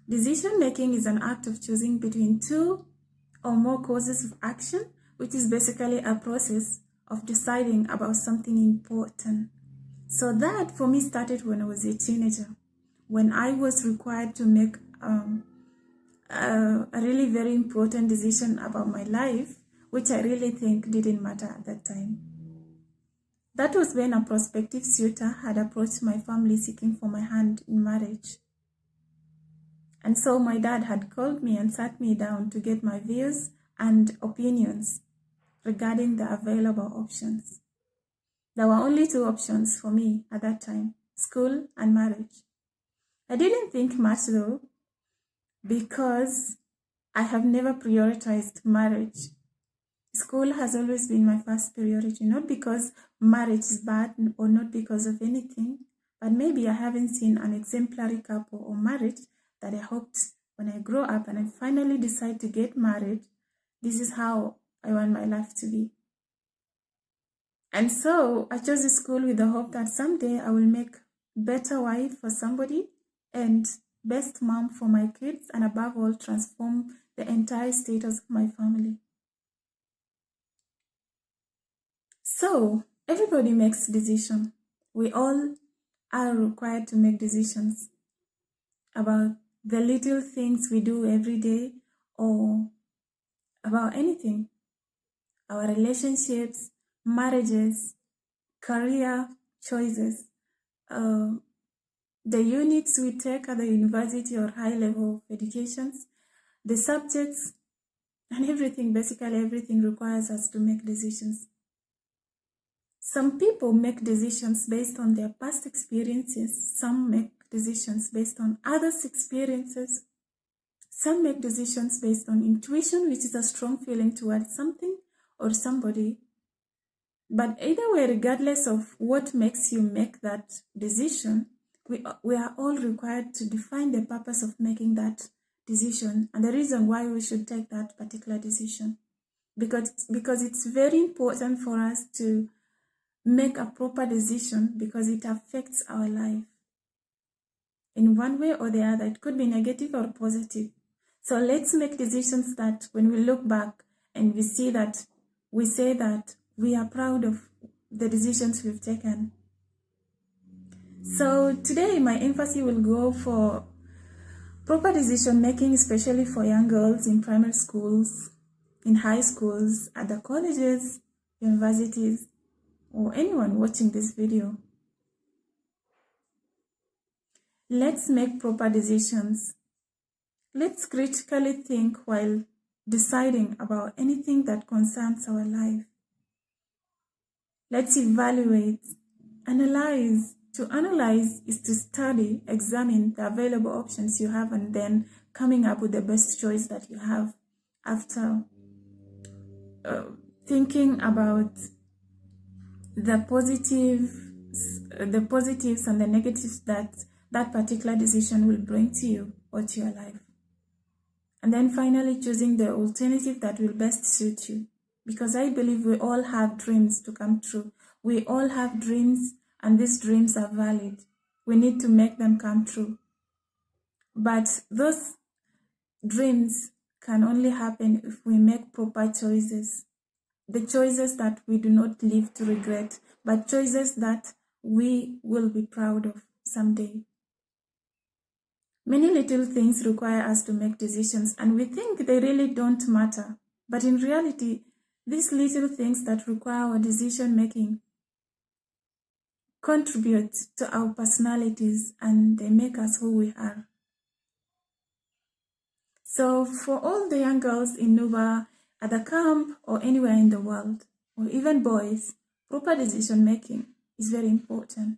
Decision making is an act of choosing between two or more courses of action, which is basically a process of deciding about something important. So that for me started when I was a teenager, when I was required to make a really very important decision about my life, which I really think didn't matter at that time. That was when a prospective suitor had approached my family seeking for my hand in marriage. And so my dad had called me and sat me down to get my views and opinions regarding the available options. There were only two options for me at that time, school and marriage. I didn't think much though, because I have never prioritized marriage. School has always been my first priority, not because marriage is bad or not because of anything, but maybe I haven't seen an exemplary couple or marriage that I hoped when I grow up and I finally decide to get married, this is how I want my life to be. And so I chose the school with the hope that someday I will make better wife for somebody and best mom for my kids, and above all, transform the entire status of my family. So everybody makes decisions. We all are required to make decisions about the little things we do every day or about anything. Our relationships, marriages, career choices, the units we take at the university or high level of educations, the subjects, and everything, basically everything requires us to make decisions. Some people make decisions based on their past experiences. Some make decisions based on others' experiences. Some make decisions based on intuition, which is a strong feeling towards something or somebody. But either way, regardless of what makes you make that decision, we are all required to define the purpose of making that decision and the reason why we should take that particular decision. Because it's very important for us to make a proper decision, because it affects our life in one way or the other. It could be negative or positive. So let's make decisions that when we look back and we see that, we say that we are proud of the decisions we've taken. So today my emphasis will go for proper decision making, especially for young girls in primary schools, in high schools, at the colleges, universities, or anyone watching this video. Let's make proper decisions. Let's critically think while deciding about anything that concerns our life. Let's evaluate, analyze. To analyze is to study, examine the available options you have, and then coming up with the best choice that you have after thinking about the positives and the negatives that that particular decision will bring to you or to your life. And then finally choosing the alternative that will best suit you. Because I believe we all have dreams to come true. We all have dreams, and these dreams are valid. We need to make them come true. But those dreams can only happen if we make proper choices. The choices that we do not live to regret, but choices that we will be proud of someday. Many little things require us to make decisions, and we think they really don't matter. But in reality, these little things that require our decision making contribute to our personalities, and they make us who we are. So for all the young girls in Nuba, at the camp, or anywhere in the world, or even boys, proper decision making is very important.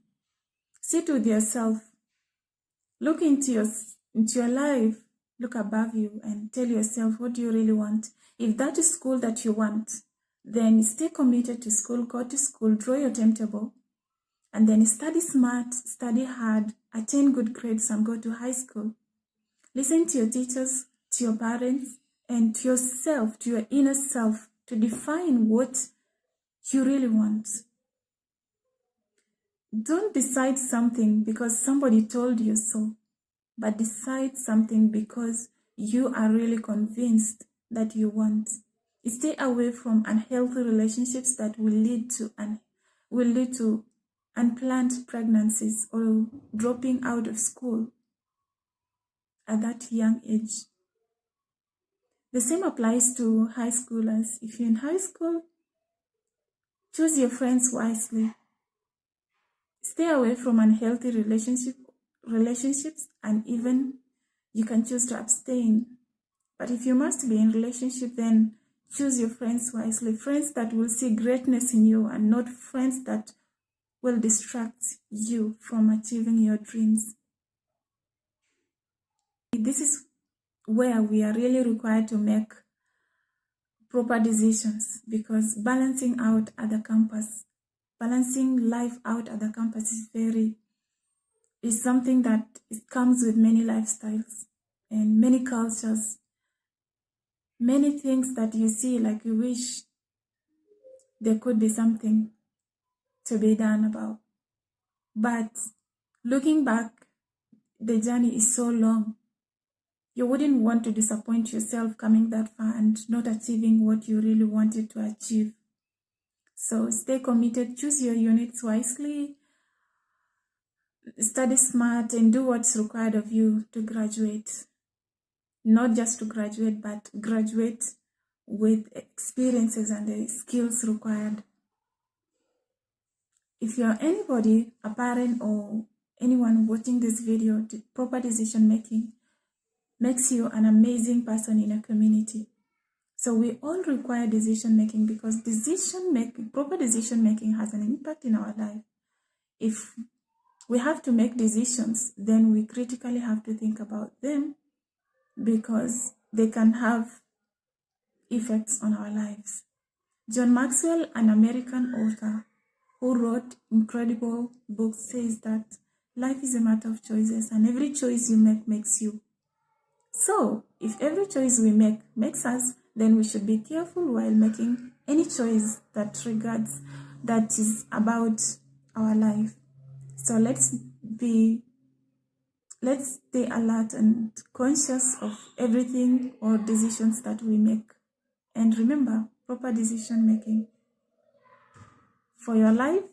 Sit with yourself. Look into your life. Look above you and tell yourself, what do you really want? If that is school that you want, then stay committed to school, go to school, draw your timetable, and then study smart, study hard, attain good grades, and go to high school. Listen to your teachers, to your parents, and to yourself, to your inner self, to define what you really want. Don't decide something because somebody told you so. but decide something because you are really convinced that you want. Stay away from unhealthy relationships that will lead to unplanned pregnancies or dropping out of school at that young age. The same applies to high schoolers. If you're in high school, choose your friends wisely. Stay away from unhealthy relationships, and even you can choose to abstain. But if you must be in relationship, then choose your friends wisely. Friends that will see greatness in you and not friends that will distract you from achieving your dreams. This is where we are really required to make proper decisions, because balancing life out at the campus is something that it comes with many lifestyles and many cultures, many things that you see, like you wish there could be something to be done about. But looking back, the journey is so long. You wouldn't want to disappoint yourself coming that far and not achieving what you really wanted to achieve. So stay committed, choose your units wisely, study smart, and do what's required of you to graduate. Not just to graduate, but graduate with experiences and the skills required. If you're anybody, a parent or anyone watching this video, proper decision making makes you an amazing person in a community. So we all require decision making, because proper decision making has an impact in our life. If we have to make decisions, then we critically have to think about them, because they can have effects on our lives. John Maxwell, an American author who wrote incredible books, says that life is a matter of choices, and every choice you make makes you. So, if every choice we make makes us, then we should be careful while making any choice that is about our life. So let's stay alert and conscious of everything or decisions that we make. And remember, proper decision making for your life,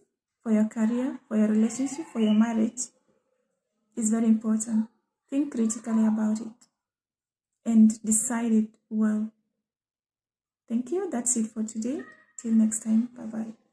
for your career, for your relationship, for your marriage is very important. Think critically about it and decide it well. Thank you. That's it for today. Till next time. Bye-bye.